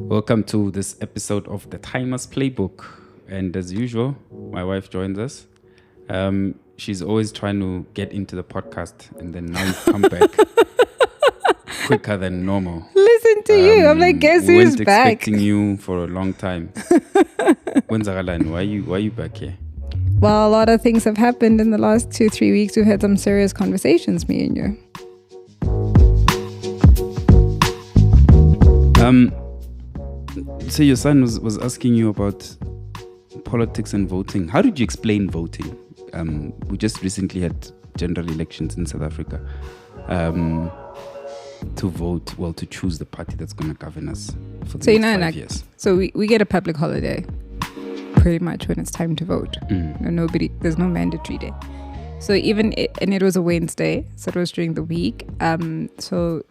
Welcome to this episode of the Timer's Playbook. And as usual, my wife joins us. She's always trying to get into the podcast, and then now you come back quicker than normal. Listen to you. I'm like, guess we who's weren't back? expecting you for a long time. When's Agalan? Why are you back here? Well, a lot of things have happened in the last 2-3 weeks. We've had some serious conversations, me and you. So your son was asking you about politics and voting. How did you explain voting? We just recently had general elections in South Africa to vote, to choose the party that's going to govern us for the next 5 years. So we get a public holiday pretty much when it's time to vote. There's no mandatory day. So and it was a Wednesday, so it was during the week. So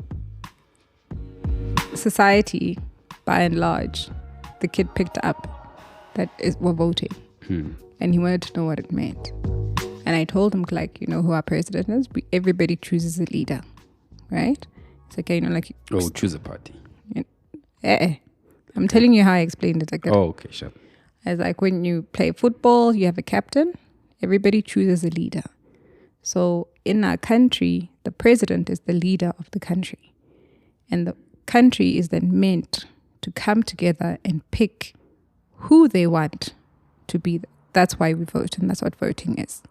society, by and large, the kid picked up that we're voting. And he wanted to know what it meant. And I told him, like, you know who our president is? Everybody chooses a leader, right? It's okay, choose a party. I'm telling you how I explained it. Okay, sure. It's like when you play football, you have a captain. Everybody chooses a leader. So in our country, the president is the leader of the country. And the country is then meant to come together and pick who they want to be. That's why we vote, and that's what voting is.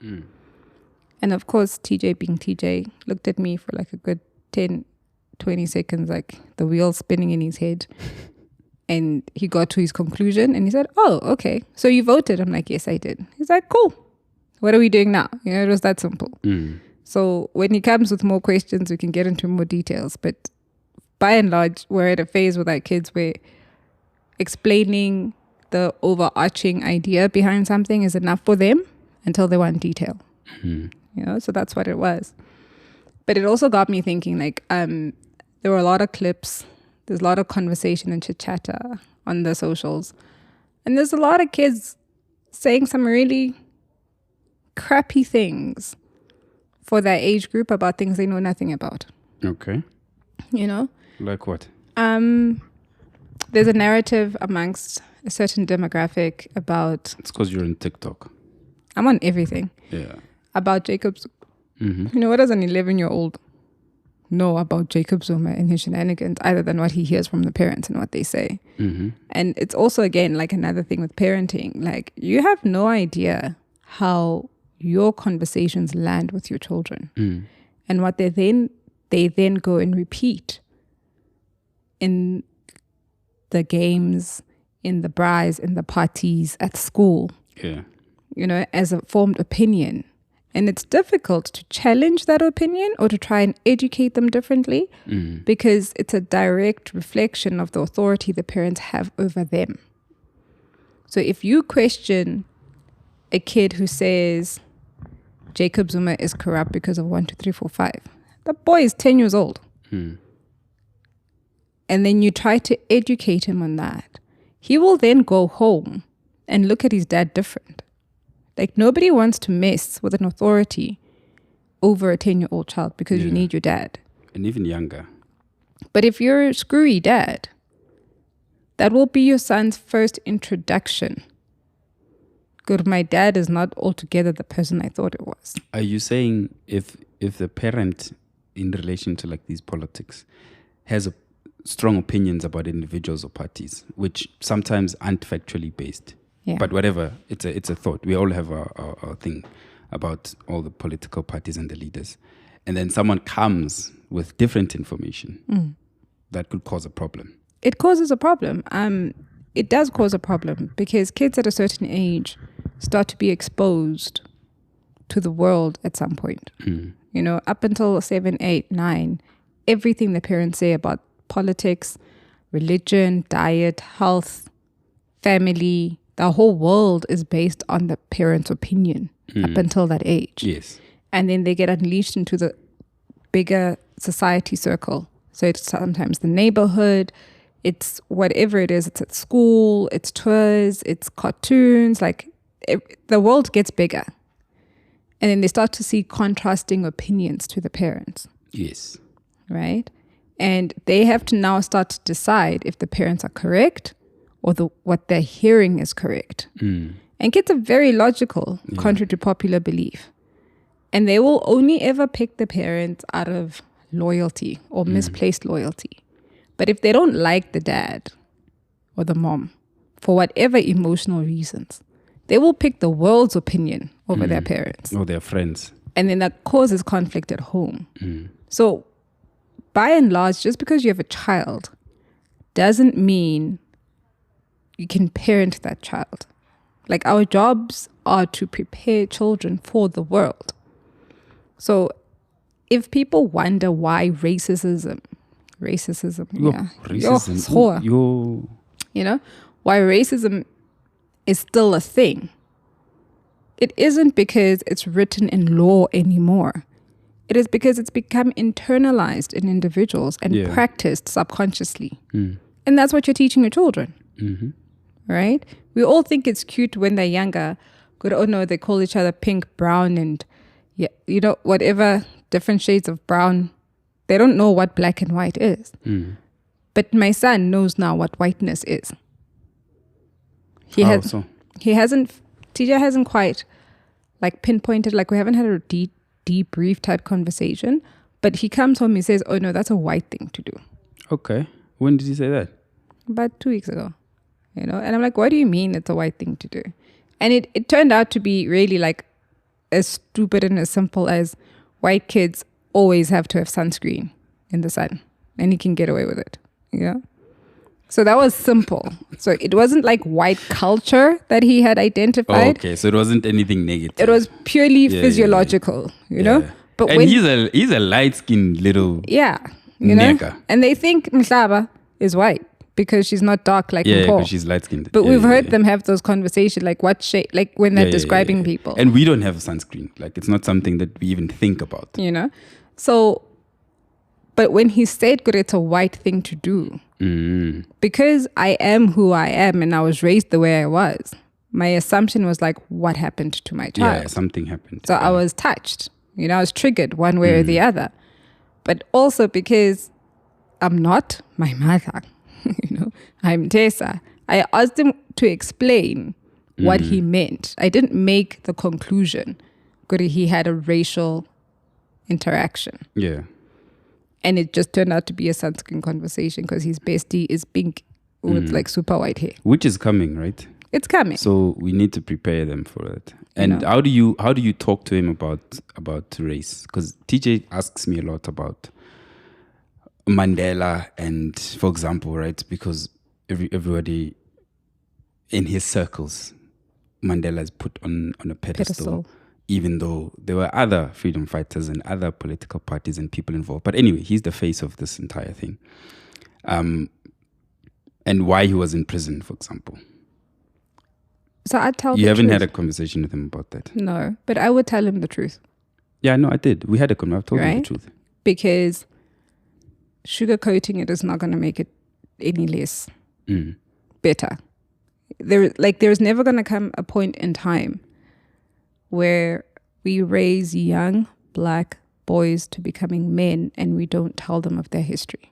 And of course, TJ being TJ, looked at me for like a good 10-20 seconds, like the wheels spinning in his head. And he got to his conclusion and he said, oh, okay, so you voted? I'm like, yes, I did. He's like, cool. What are we doing now? It was that simple. So when he comes with more questions, we can get into more details. But by and large, we're at a phase with our kids where explaining the overarching idea behind something is enough for them until they want detail. So that's what it was. But it also got me thinking, like, there were a lot of clips. There's a lot of conversation and chit-chatter on the socials. And there's a lot of kids saying some really crappy things for their age group about things they know nothing about. Okay. Like what? There's a narrative amongst a certain demographic about... It's because you're on TikTok. I'm on everything. Yeah. About Jacob Zuma. What does an 11-year-old know about Jacob Zuma and his shenanigans, other than what he hears from the parents and what they say? And it's also, again, like another thing with parenting. Like, you have no idea how your conversations land with your children. And what they then go and repeat in the games, in the braais, in the parties, at school. As a formed opinion. And it's difficult to challenge that opinion or to try and educate them differently because it's a direct reflection of the authority the parents have over them. So if you question a kid who says Jacob Zuma is corrupt because of 1, 2, 3, 4, 5, the boy is 10 years old. And then you try to educate him on that. He will then go home and look at his dad different. Like, nobody wants to mess with an authority over a 10-year-old child because you need your dad. And even younger. But if you're a screwy dad, that will be your son's first introduction. Good, my dad is not altogether the person I thought it was. Are you saying if the parent in relation to like these politics has strong opinions about individuals or parties, which sometimes aren't factually based? Yeah. But whatever, it's a thought. We all have our thing about all the political parties and the leaders. And then someone comes with different information that could cause a problem. It causes a problem. It does cause a problem because kids at a certain age start to be exposed to the world at some point. Up until 7, 8, 9, everything the parents say about politics, religion, diet, health, family, the whole world is based on the parents' opinion up until that age. Yes. And then they get unleashed into the bigger society circle. So it's sometimes the neighborhood, it's whatever it is. It's at school, it's tours, it's cartoons. Like the world gets bigger. And then they start to see contrasting opinions to the parents. Yes. Right? And they have to now start to decide if the parents are correct or what they're hearing is correct. And kids are very logical, contrary to popular belief. And they will only ever pick the parents out of loyalty or misplaced loyalty. But if they don't like the dad or the mom, for whatever emotional reasons, they will pick the world's opinion over their parents. Or their friends. And then that causes conflict at home. So by and large, just because you have a child doesn't mean you can parent that child. Like, our jobs are to prepare children for the world. So if people wonder why racism, you know, why racism is still a thing, it isn't because it's written in law anymore. It is because it's become internalized in individuals and practiced subconsciously. And that's what you're teaching your children. Right? We all think it's cute when they're younger. Good, oh no, they call each other pink, brown, and whatever different shades of brown. They don't know what black and white is. But my son knows now what whiteness is. TJ hasn't quite pinpointed, we haven't had a debrief type conversation, but he comes home, he says, oh no, that's a white thing to do. Okay. When did he say that? About 2 weeks ago. And I'm like, what do you mean it's a white thing to do? And it turned out to be really as stupid and as simple as white kids always have to have sunscreen in the sun and he can get away with it. So that was simple. So it wasn't like white culture that he had identified. Okay, so it wasn't anything negative. It was purely physiological, you know? But and he's a light-skinned little nigga. And they think Mhlaba is white because she's not dark like Mpho. because she's light-skinned. But we've heard them have those conversations, what shade, when they're describing people. And we don't have sunscreen. It's not something that we even think about. So, but when he said, good, it's a white thing to do. Because I am who I am and I was raised the way I was, my assumption was what happened to my child? Yeah, something happened. So I was touched. I was triggered one way or the other. But also because I'm not my mother. I'm Tessa. I asked him to explain what he meant. I didn't make the conclusion that he had a racial interaction. Yeah. And it just turned out to be a sunscreen conversation because his bestie is pink with super white hair. Which is coming, right? It's coming. So we need to prepare them for it. And how do you talk to him about race? Because TJ asks me a lot about Mandela and, for example, right? Because everybody in his circles, Mandela is put on a pedestal, even though there were other freedom fighters and other political parties and people involved. But anyway, he's the face of this entire thing. And why he was in prison, for example. So I tell you haven't had a conversation with him about that? No, but I would tell him the truth. Yeah, no, I did. We had a conversation. I've told him the truth. Because sugarcoating it is not going to make it any less better. There's never going to come a point in time where we raise young black boys to becoming men and we don't tell them of their history.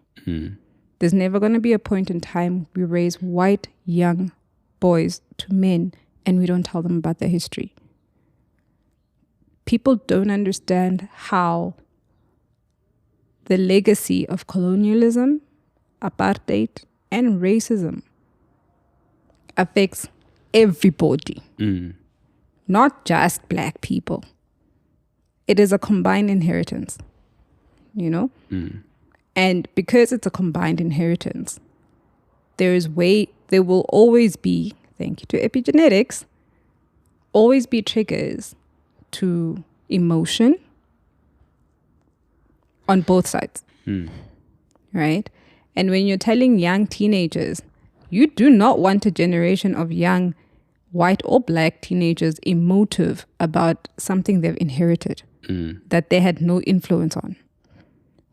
There's never going to be a point in time we raise white young boys to men and we don't tell them about their history. People don't understand how the legacy of colonialism, apartheid, and racism affects everybody. Not just black people. It is a combined inheritance, And because it's a combined inheritance, there will always be, thank you to epigenetics, always be triggers to emotion on both sides, right? And when you're telling young teenagers, you do not want a generation of young white or black teenagers emotive about something they've inherited that they had no influence on.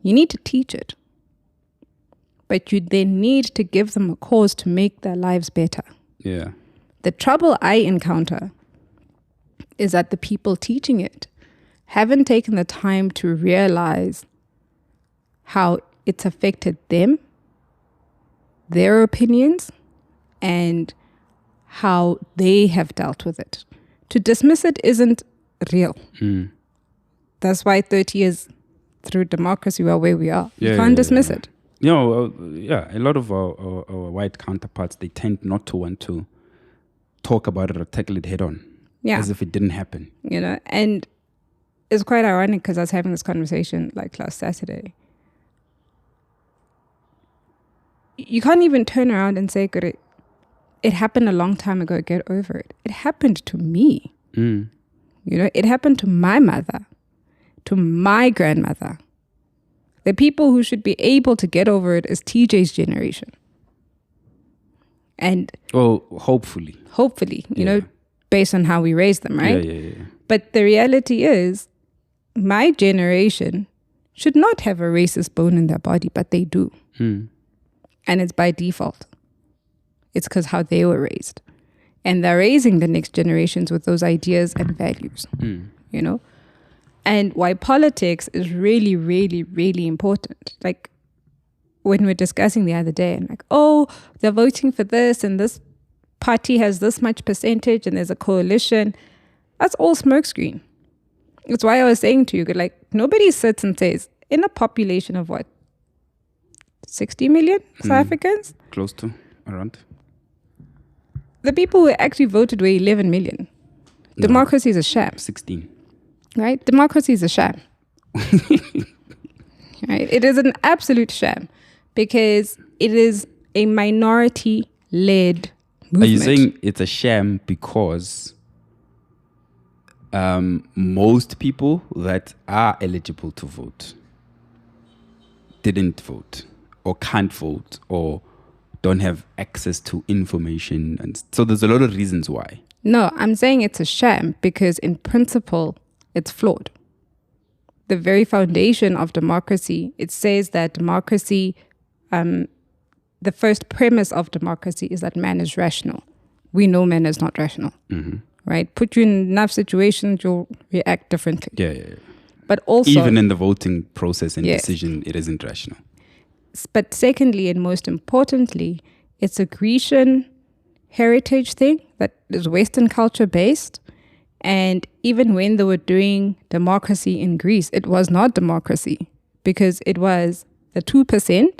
You need to teach it. But you then need to give them a cause to make their lives better. Yeah. The trouble I encounter is that the people teaching it haven't taken the time to realize how it's affected them, their opinions, and how they have dealt with it. To dismiss it isn't real. That's why 30 years through democracy, we are where we are. You can't dismiss it. You know, a lot of our white counterparts, they tend not to want to talk about it or tackle it head on, as if it didn't happen. You know, and it's quite ironic because I was having this conversation like last Saturday. You can't even turn around and say, "Good, it happened a long time ago. Get over it." It happened to me. You know, it happened to my mother, to my grandmother. The people who should be able to get over it is TJ's generation. And hopefully, you know, based on how we raised them, right? Yeah. But the reality is, my generation should not have a racist bone in their body, but they do. And it's by default. It's because how they were raised. And they're raising the next generations with those ideas and values, you know? And why politics is really, really, really important. Like when we're discussing the other day, and like, oh, they're voting for this and this party has this much percentage and there's a coalition. That's all smokescreen. It's why I was saying to you, like, nobody sits and says, in a population of what? 60 million South Africans? Close to, around. The people who actually voted were 11 million. No, Democracy is a sham. 16. Right? Democracy is a sham. Right? It is an absolute sham because it is a minority-led movement. Are you saying it's a sham because most people that are eligible to vote didn't vote or can't vote or don't have access to information? And so there's a lot of reasons why. No, I'm saying it's a sham because in principle, it's flawed. The very foundation of democracy, it says that democracy, the first premise of democracy is that man is rational. We know man is not rational, right? Put you in enough situations, you'll react differently. Yeah. But also, even in the voting process and decision, it isn't rational. But secondly, and most importantly, it's a Grecian heritage thing that is Western culture based. And even when they were doing democracy in Greece, it was not democracy because it was the 2%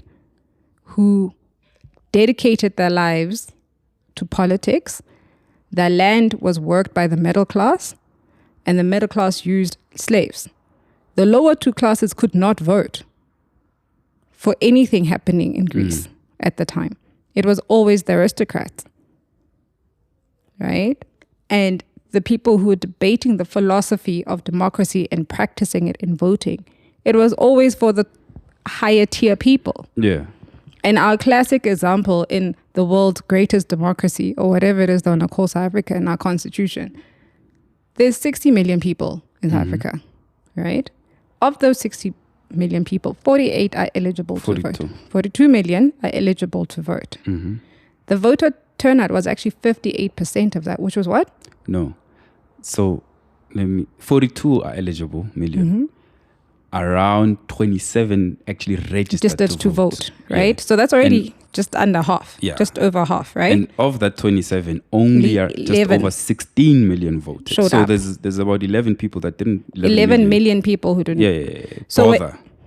who dedicated their lives to politics. Their land was worked by the middle class, and the middle class used slaves. The lower two classes could not vote for anything happening in Greece at the time. It was always the aristocrats, right? And the people who were debating the philosophy of democracy and practicing it in voting, it was always for the higher tier people. Yeah. And our classic example in the world's greatest democracy, or whatever it is they want to call South Africa in our constitution, there's 60 million people in South Africa, right? Of those 60 million people, 48 are eligible to vote. 42 million are eligible to vote. The voter turnout was actually 58% of that, which was what? No. So 42 are eligible million. Around 27 actually registered to vote, right? Yeah. So that's already just under half, just over half, right? And of that 27, only are just over 16 million voted. So there's about 11 people that didn't. 11 million people who didn't. Yeah.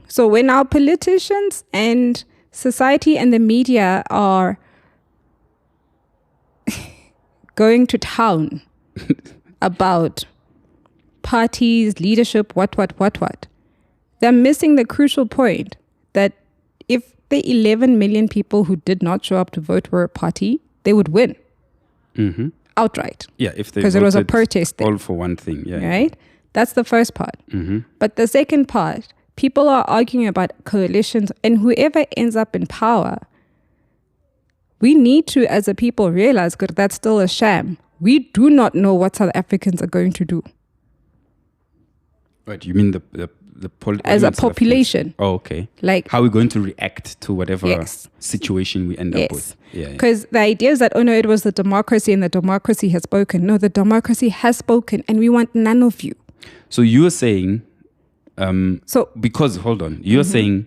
So when our politicians and society and the media are going to town about parties, leadership, what, they're missing the crucial point that if the 11 million people who did not show up to vote were a party, they would win outright. Yeah, if they because it was a protest thing. All for one thing, right? That's the first part. But the second part, people are arguing about coalitions, and whoever ends up in power, we need to, as a people, realize that that's still a sham. We do not know what South Africans are going to do. Right, you mean the as a population. Oh, okay. Like how are we going to react to whatever situation we end up with? Because the idea is that, oh no, it was the democracy and the democracy has spoken. No, the democracy has spoken and we want none of you. So you're saying, So because hold on, you're saying,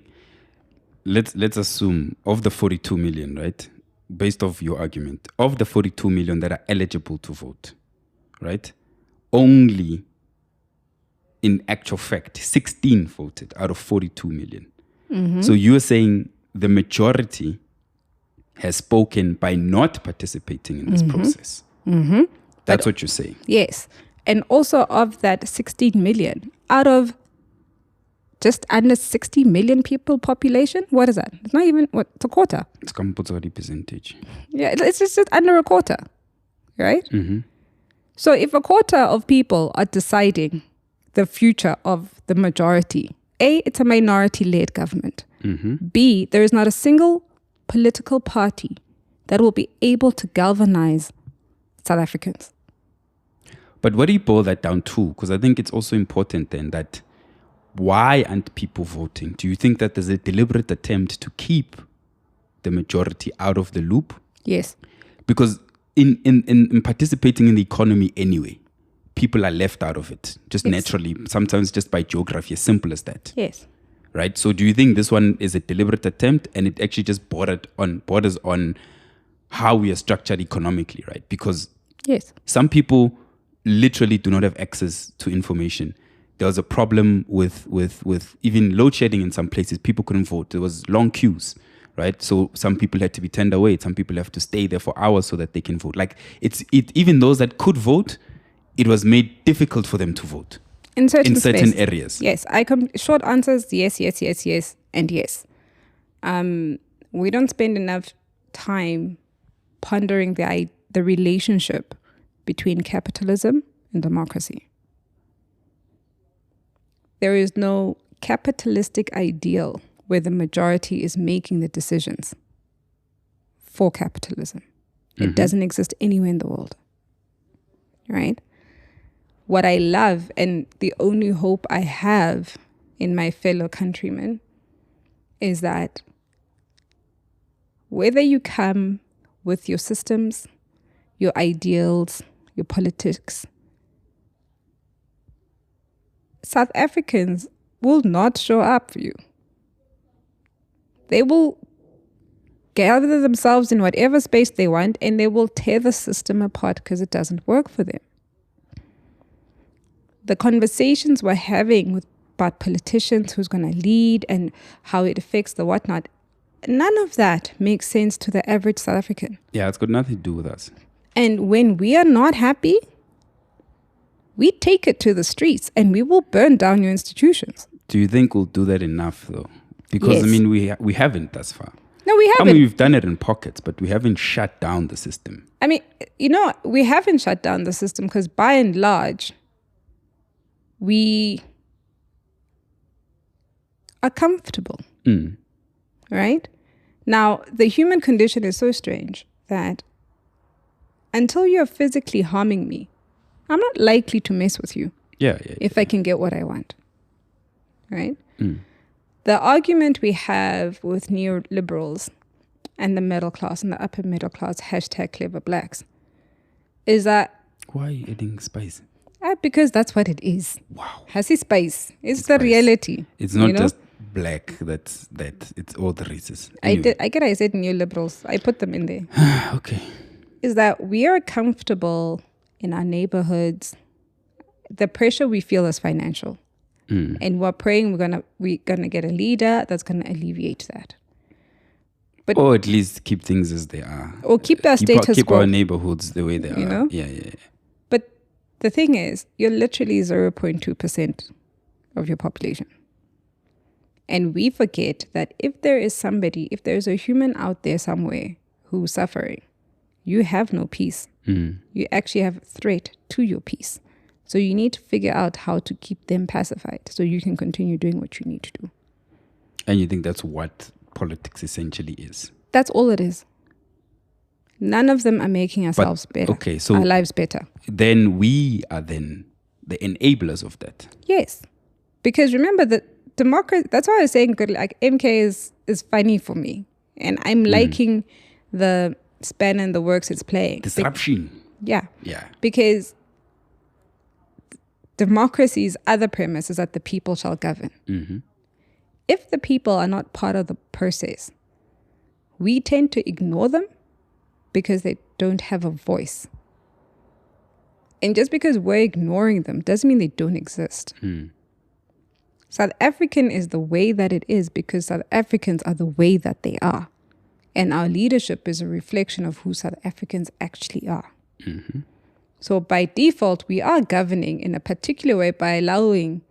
let's assume of the 42 million, right? Based off your argument, of the 42 million that are eligible to vote, right? Only in actual fact, 16 voted out of 42 million. So you're saying the majority has spoken by not participating in this process. That's what you're saying. yes. And also of that 16 million, out of just under 60 million people population, what is that? It's not even, what, it's a quarter. It's compulsory percentage. Yeah, it's just under a quarter, right? So if a quarter of people are deciding the future of the majority, A, it's a minority-led government. B, there is not a single political party that will be able to galvanize South Africans. But what do you boil that down to? Because I think it's also important then that why aren't people voting? Do you think that there's a deliberate attempt to keep the majority out of the loop? Yes. Because in participating in the economy anyway, people are left out of it just naturally, sometimes just by geography, as simple as that. Yes. Right? So do you think this one is a deliberate attempt and it actually just borders on how we are structured economically, right? Because Yes. some people literally do not have access to information. There was a problem with even load shedding in some places. People couldn't vote. There was long queues, right? So some people had to be turned away. Some people have to stay there for hours so that they can vote. Like even those that could vote, it was made difficult for them to vote In certain certain space. areas. Yes. Short answers, yes, and yes. We don't spend enough time pondering the relationship between capitalism and democracy. There is no capitalistic ideal where the majority is making the decisions for capitalism. It doesn't exist anywhere in the world, right? What I love and the only hope I have in my fellow countrymen is that whether you come with your systems, your ideals, your politics, South Africans will not show up for you. They will gather themselves in whatever space they want and they will tear the system apart because it doesn't work for them. The conversations we're having about politicians, who's going to lead and how it affects the whatnot, none of that makes sense to the average South African. Yeah, it's got nothing to do with us. And when we are not happy, we take it to the streets and we will burn down your institutions. Do you think we'll do that enough though? Because Yes. I mean, we haven't thus far. No, we I haven't. mean, we've done it in pockets, but we haven't shut down the system. I mean, we haven't shut down the system because by and large, we are comfortable, right? Now, the human condition is so strange that until you're physically harming me, I'm not likely to mess with you Yeah. if I can get what I want, right? The argument we have with neoliberals and the middle class and the upper middle class, #clever blacks, is that Why are you adding spice? because that's what it is. Wow. Has space. It's the Spice. reality. It's not you know? just black. That it's all the races. Anyway. I said neoliberals. I put them in there. Okay. Is that we are comfortable in our neighborhoods. The pressure we feel is financial. And we're praying we're gonna get a leader that's gonna alleviate that. But Or at least keep things as they are. or keep our status keep quo. our neighborhoods the way they are. You know? Yeah. But the thing is, you're literally 0.2% of your population. And we forget that if there's a human out there somewhere who's suffering, you have no peace. You actually have a threat to your peace. So you need to figure out how to keep them pacified so you can continue doing what you need to do. And you think that's what politics essentially is? That's all it is. None of them are making ourselves better. Okay, so our lives better. then we are then the enablers of that. Yes. Because remember that democracy, that's why I was saying good, like MK is funny for me. And I'm liking the span and the works it's playing. Disruption. Yeah. Yeah. Because democracy's other premise is that the people shall govern. Mm-hmm. If the people are not part of the process, we tend to ignore them because they don't have a voice. And just because we're ignoring them doesn't mean they don't exist. South African is the way that it is because South Africans are the way that they are. And our leadership is a reflection of who South Africans actually are. Mm-hmm. So by default, we are governing in a particular way by allowing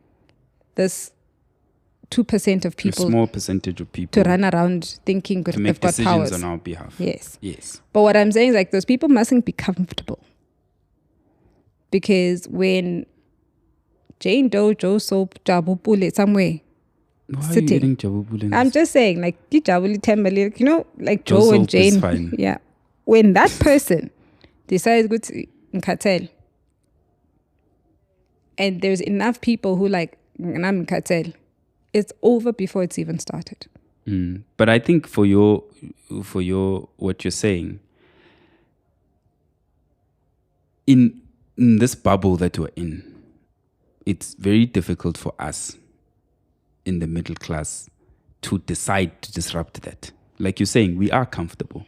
this 2% of people, a small percentage of people, to run around thinking to they've make got decisions powers on our behalf. Yes. But what I'm saying is like those people mustn't be comfortable. Because when Jane Doe, Joe Soap, Jabu Pule somewhere Why sitting, are you eating Jabul in I'm this? just saying, like, you know, like Joe Joe and Soap is Jane. fine. Yeah. When that person decides go to cartel, and there's enough people who like, I'm in cartel, it's over before it's even started. But I think for your what you're saying, in this bubble that we're in, it's very difficult for us in the middle class to decide to disrupt that. Like you're saying, we are comfortable,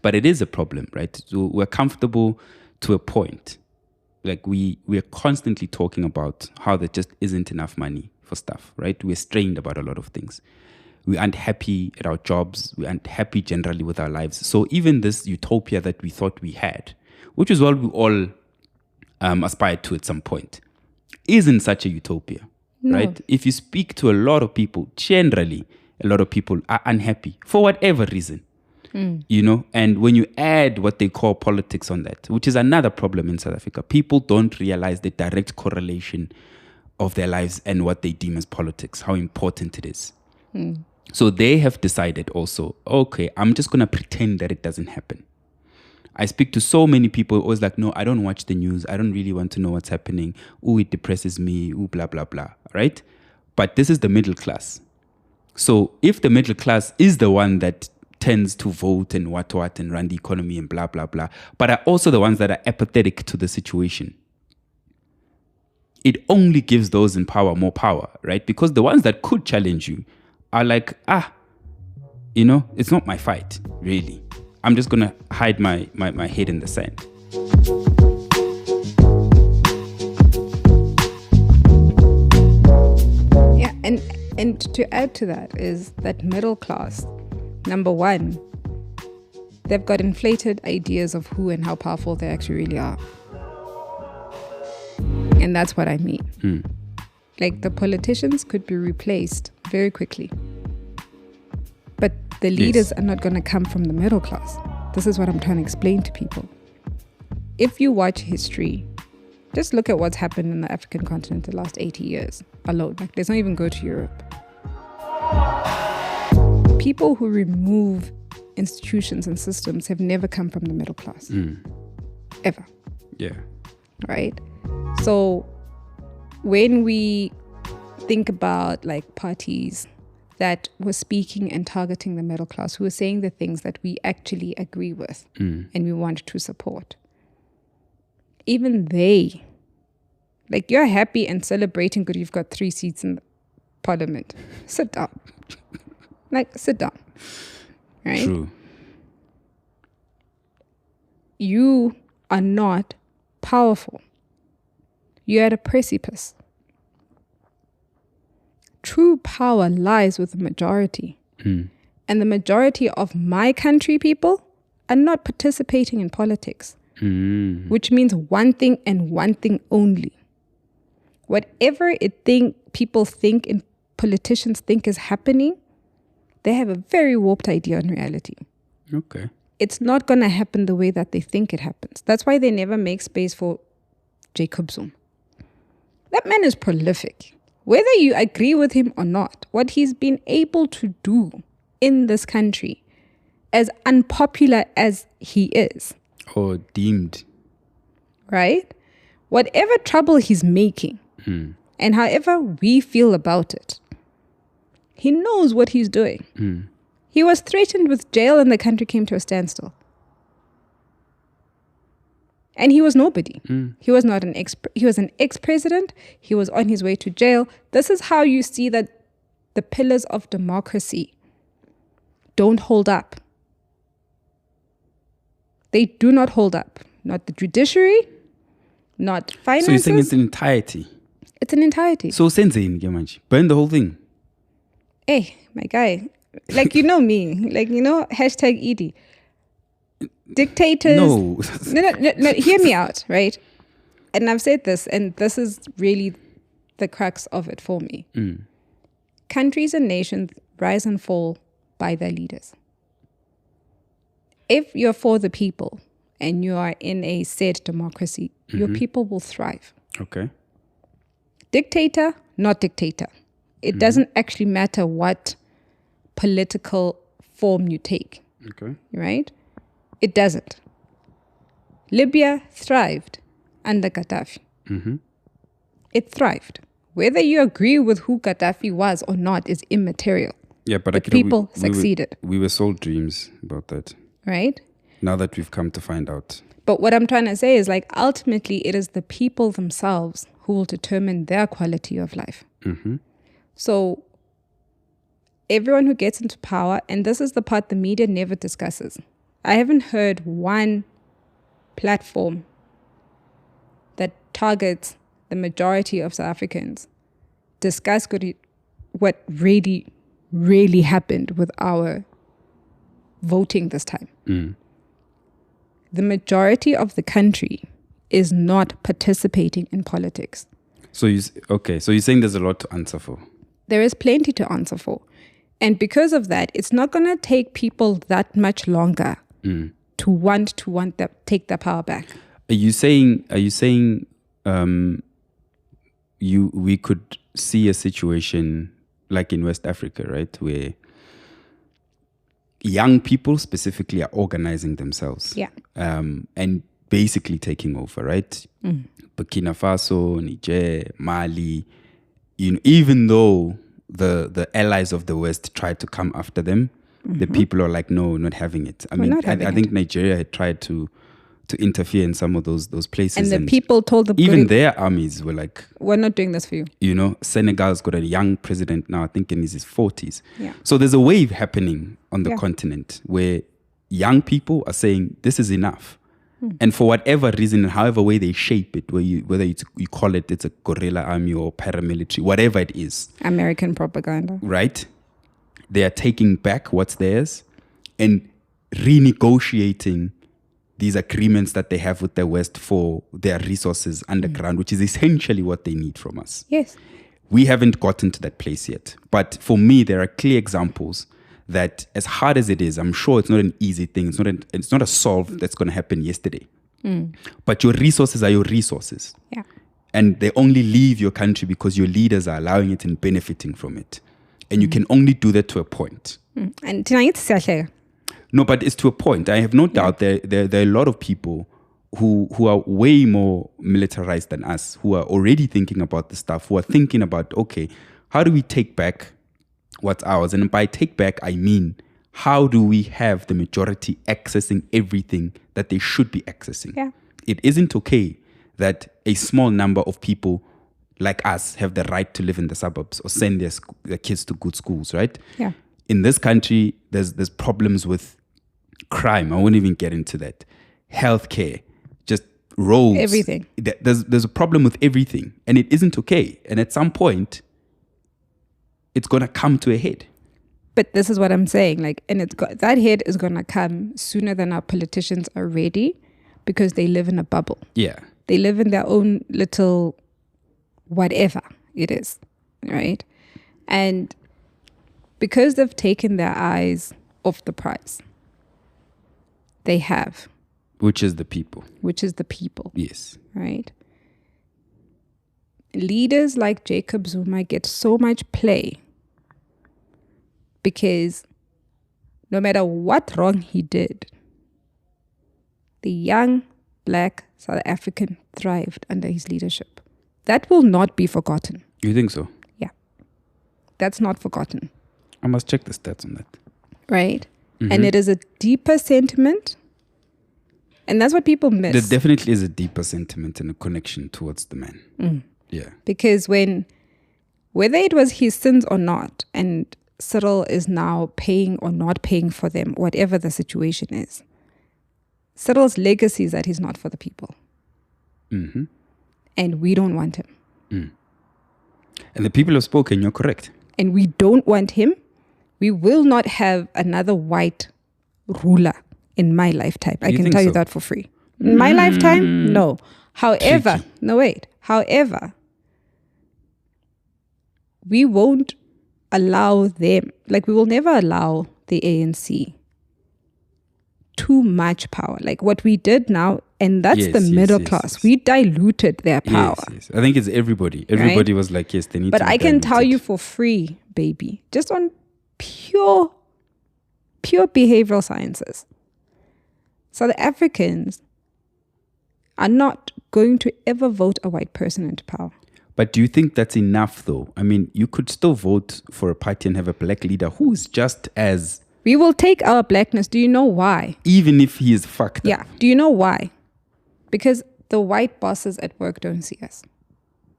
but it is a problem, right? So we're comfortable to a point. Like we're constantly talking about how there just isn't enough money for stuff, right? We're strained about a lot of things. We aren't happy at our jobs. We aren't happy generally with our lives. So even this utopia that we thought we had, which is what we all aspired to at some point, isn't such a utopia, right? If you speak to a lot of people, generally, a lot of people are unhappy for whatever reason, you know? And when you add what they call politics on that, which is another problem in South Africa, people don't realize the direct correlation of their lives and what they deem as politics, how important it is. So they have decided also, okay, I'm just going to pretend that it doesn't happen. I speak to so many people always like, no, I don't watch the news. I don't really want to know what's happening. Oh, it depresses me. Oh, blah, blah, blah. Right? But this is the middle class. So if the middle class is the one that tends to vote and what and run the economy and blah, blah, blah, but are also the ones that are apathetic to the situation, it only gives those in power more power, right? Because the ones that could challenge you are like, you know, it's not my fight, really. I'm just going to hide my head in the sand. Yeah, and to add to that is that middle class, number one, they've got inflated ideas of who and how powerful they actually really are. And that's what I mean. Like the politicians could be replaced very quickly. But the leaders are not going to come from the middle class. This is what I'm trying to explain to people. If you watch history, just look at what's happened in the African continent the last 80 years alone. Like, let's not even go to Europe. People who remove institutions and systems have never come from the middle class. Ever. Yeah. Right? So when we think about like parties that were speaking and targeting the middle class, who were saying the things that we actually agree with and we want to support, even they, like, you're happy and celebrating good, you've got 3 seats in parliament. Sit down. Like, sit down. Right? True. You are not powerful. You're at a precipice. True power lies with the majority. And the majority of my country people are not participating in politics, which means one thing and one thing only. Whatever people think and politicians think is happening, they have a very warped idea on reality. Okay. It's not going to happen the way that they think it happens. That's why they never make space for Jacob Zuma. That man is prolific. Whether you agree with him or not, what he's been able to do in this country, as unpopular as he is, Or deemed. right? Whatever trouble he's making, and however we feel about it, he knows what he's doing. He was threatened with jail and the country came to a standstill. And he was nobody. He was not an he was an ex-president. He was on his way to jail. This is how you see that the pillars of democracy don't hold up. They do not hold up. Not the judiciary, not finances. So you're saying it's an entirety? It's an entirety. So senzeni ke manje? Burn the whole thing? Hey, my guy. Like, you know me. Like, you know, hashtag Edie. Dictators. No. No, hear me out, right? And I've said this, and this is really the crux of it for me. Countries and nations rise and fall by their leaders. If you're for the people and you are in a said democracy, your people will thrive. Okay. Dictator, not dictator. It doesn't actually matter what political form you take. Okay. Right? It doesn't. Libya thrived under Gaddafi. It thrived. Whether you agree with who Gaddafi was or not is immaterial. Yeah, but people succeeded. We were sold dreams about that. Right? Now that we've come to find out. But what I'm trying to say is, like, ultimately it is the people themselves who will determine their quality of life. So everyone who gets into power, and this is the part the media never discusses. I haven't heard one platform that targets the majority of South Africans discuss what really, really happened with our voting this time. The majority of the country is not participating in politics. So you're saying there's a lot to answer for. There is plenty to answer for. And because of that, it's not going to take people that much longer to want to take their power back. Are you saying we could see a situation like in West Africa, right, where young people specifically are organizing themselves, and basically taking over, right? Burkina Faso, Niger, Mali, even though the allies of the West tried to come after them, the people are like, no, not having it. I think Nigeria had tried to interfere in some of those places, and the people told them, even their armies were like, we're not doing this for you. Senegal's got a young president now, I think in his 40s. Yeah. So there's a wave happening on the continent where young people are saying this is enough. And for whatever reason, however way they shape it, whether you call it's a guerrilla army or paramilitary, whatever it is. American propaganda. Right? They are taking back what's theirs and renegotiating these agreements that they have with the West for their resources underground, which is essentially what they need from us. Yes. We haven't gotten to that place yet. But for me, there are clear examples that, as hard as it is, I'm sure it's not an easy thing. It's not a solve that's going to happen yesterday. But your resources are your resources. Yeah. And they only leave your country because your leaders are allowing it and benefiting from it. And you can only do that to a point. And tonight, no, but it's to a point. I have no doubt there are a lot of people who are way more militarized than us, who are already thinking about the stuff, who are thinking about, okay, how do we take back what's ours? And by take back, I mean, how do we have the majority accessing everything that they should be accessing? Yeah. It isn't okay that a small number of people like us have the right to live in the suburbs or send their kids to good schools, right? Yeah. In this country, there's problems with crime. I won't even get into that. Healthcare, just roads. Everything. There's a problem with everything. And it isn't okay. And at some point, it's going to come to a head. But this is what I'm saying. That head is going to come sooner than our politicians are ready, because they live in a bubble. Yeah. They live in their own little whatever it is, right? And because they've taken their eyes off the prize, they have. Which is the people. Yes. Right? Leaders like Jacob Zuma get so much play because no matter what wrong he did, the young black South African thrived under his leadership. That will not be forgotten. You think so? Yeah. That's not forgotten. I must check the stats on that. Right? And it is a deeper sentiment And that's what people miss. There definitely is a deeper sentiment and a connection towards the man. Yeah. Because whether it was his sins or not, and Cyril is now paying or not paying for them, whatever the situation is, Cyril's legacy is that he's not for the people. Mm-hmm. And we don't want him. And the people have spoken, you're correct. And we don't want him. We will not have another white ruler in my lifetime. I can tell you that for free. In my lifetime, no. However, Tricky. no, wait. However, we won't allow them, like we will never allow the ANC too much power. Like what we did now, and that's the middle class. Yes. We diluted their power. Yes. I think it's everybody. Everybody was like, yes, they need But to be I can tell diluted. you for free, baby, just on pure behavioral sciences, South Africans are not going to ever vote a white person into power. But do you think that's enough, though? I mean, you could still vote for a party and have a black leader who is just as... We will take our blackness. Do you know why? Even if he is fucked up. Yeah. Do you know why? Because the white bosses at work don't see us.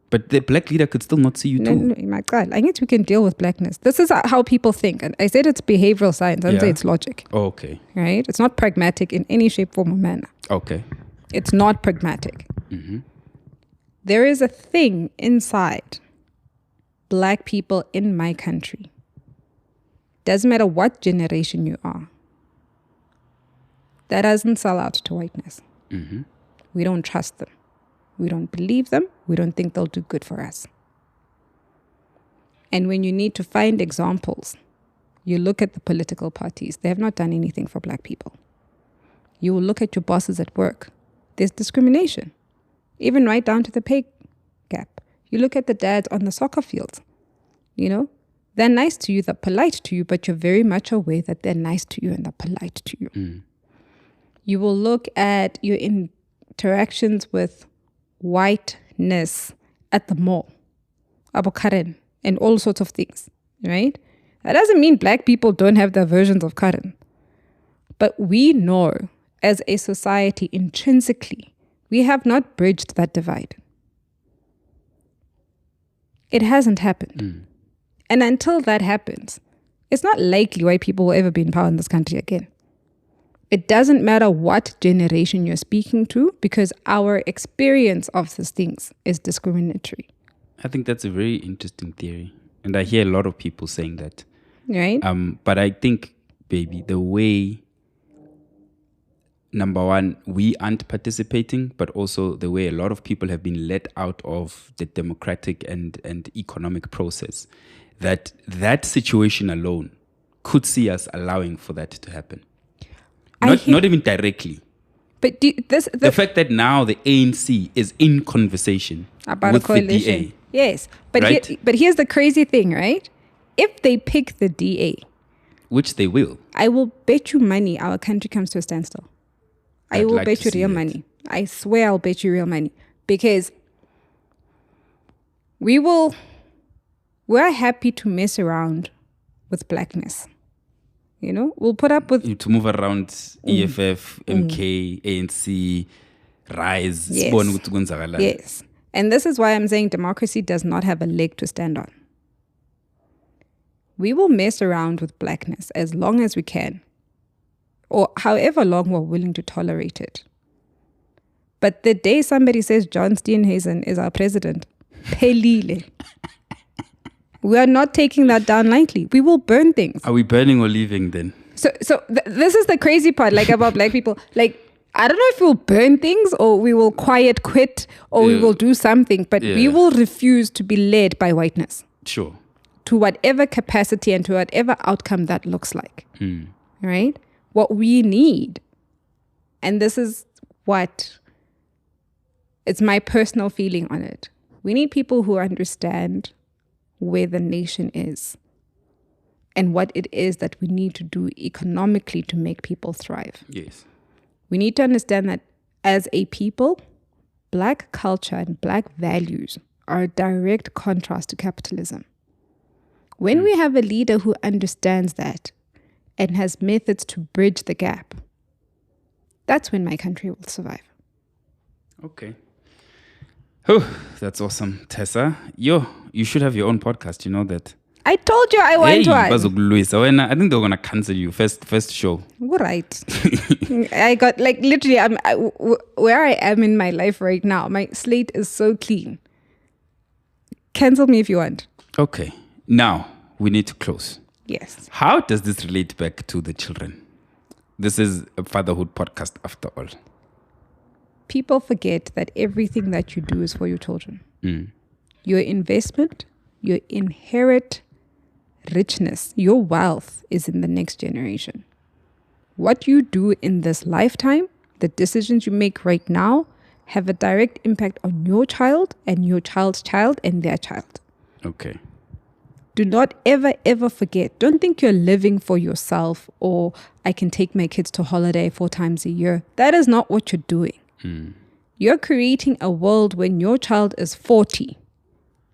But the black leader could still not see you too. No, my God. I guess we can deal with blackness. This is how people think. And I said it's behavioral science. I didn't say it's logic. Oh, okay. Right? It's not pragmatic in any shape, form, or manner. Okay. It's not pragmatic. Mm-hmm. There is a thing inside black people in my country. Doesn't matter what generation you are. That doesn't sell out to whiteness. Mm-hmm. We don't trust them. We don't believe them. We don't think they'll do good for us. And when you need to find examples, you look at the political parties. They have not done anything for black people. You will look at your bosses at work. There's discrimination, even right down to the pay gap. You look at the dads on the soccer fields. You know, they're nice to you, they're polite to you, but you're very much aware that they're nice to you and they're polite to you. You will look at your interactions with whiteness at the mall, Abu Karen, and all sorts of things, right? That doesn't mean black people don't have their versions of Karen. But we know as a society intrinsically, we have not bridged that divide. It hasn't happened. And until that happens, it's not likely white people will ever be in power in this country again. It doesn't matter what generation you're speaking to, because our experience of these things is discriminatory. I think that's a very interesting theory. And I hear a lot of people saying that. Right? But I think, baby, the way, number one, we aren't participating, but also the way a lot of people have been let out of the democratic and economic process, that situation alone could see us allowing for that to happen. Not even directly. But the fact that now the ANC is in conversation about with a coalition. The DA. Yes. But, right? But here's the crazy thing, right? If they pick the DA, which they will, I will bet you money our country comes to a standstill. I will bet you real money. I swear I'll bet you real money. Because we're happy to mess around with blackness. You know, we'll put up with... To move around EFF, MK, ANC, RISE. Yes. Yes. And this is why I'm saying democracy does not have a leg to stand on. We will mess around with blackness as long as we can, or however long we're willing to tolerate it. But the day somebody says John Steenhuisen is our president, pelile. We are not taking that down lightly. We will burn things. Are we burning or leaving then? So this is the crazy part, like about black people. Like, I don't know if we'll burn things or we will quiet quit or we will do something, but we will refuse to be led by whiteness. Sure. To whatever capacity and to whatever outcome that looks like. Right? What we need, and this is what, it's my personal feeling on it. We need people who understand where the nation is and what it is that we need to do economically to make people thrive. Yes. We need to understand that as a people, black culture and black values are a direct contrast to capitalism. When we have a leader who understands that and has methods to bridge the gap, That's when my country will survive. Okay. Oh, that's awesome, Tessa. You should have your own podcast. You know that. I told you I want one. I think they're gonna cancel you first show. All right. I got like literally. Where I am in my life right now. My slate is so clean. Cancel me if you want. Okay. Now we need to close. Yes. How does this relate back to the children? This is a fatherhood podcast after all. People forget that everything that you do is for your children. Your investment, your inherent richness, your wealth is in the next generation. What you do in this lifetime, the decisions you make right now, have a direct impact on your child and your child's child and their child. Okay. Do not ever forget. Don't think you're living for yourself or I can take my kids to holiday 4 times a year. That is not what you're doing. You're creating a world when your child is 40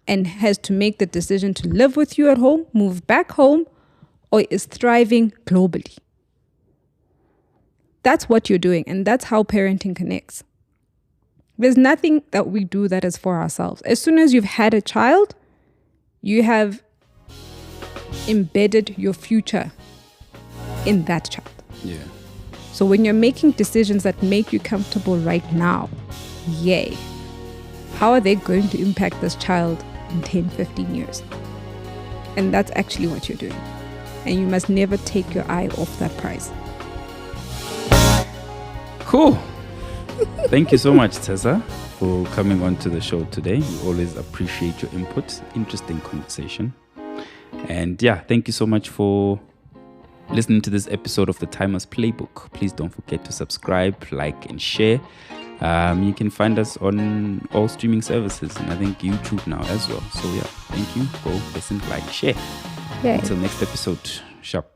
and has to make the decision to live with you at home, move back home, or is thriving globally. That's what you're doing, and that's how parenting connects. There's nothing that we do that is for ourselves. As soon as you've had a child, you have embedded your future in that child. Yeah. So when you're making decisions that make you comfortable right now, yay. How are they going to impact this child in 10, 15 years? And that's actually what you're doing. And you must never take your eye off that prize. Cool. Thank you so much, Tessa, for coming on to the show today. We always appreciate your input. Interesting conversation. And yeah, thank you so much for listening to this episode of the Timers Playbook. Please don't forget to subscribe, like, and share. You can find us on all streaming services and I think YouTube now as well. So yeah, thank you. Go listen, like, share. Yay. Until next episode, sharp.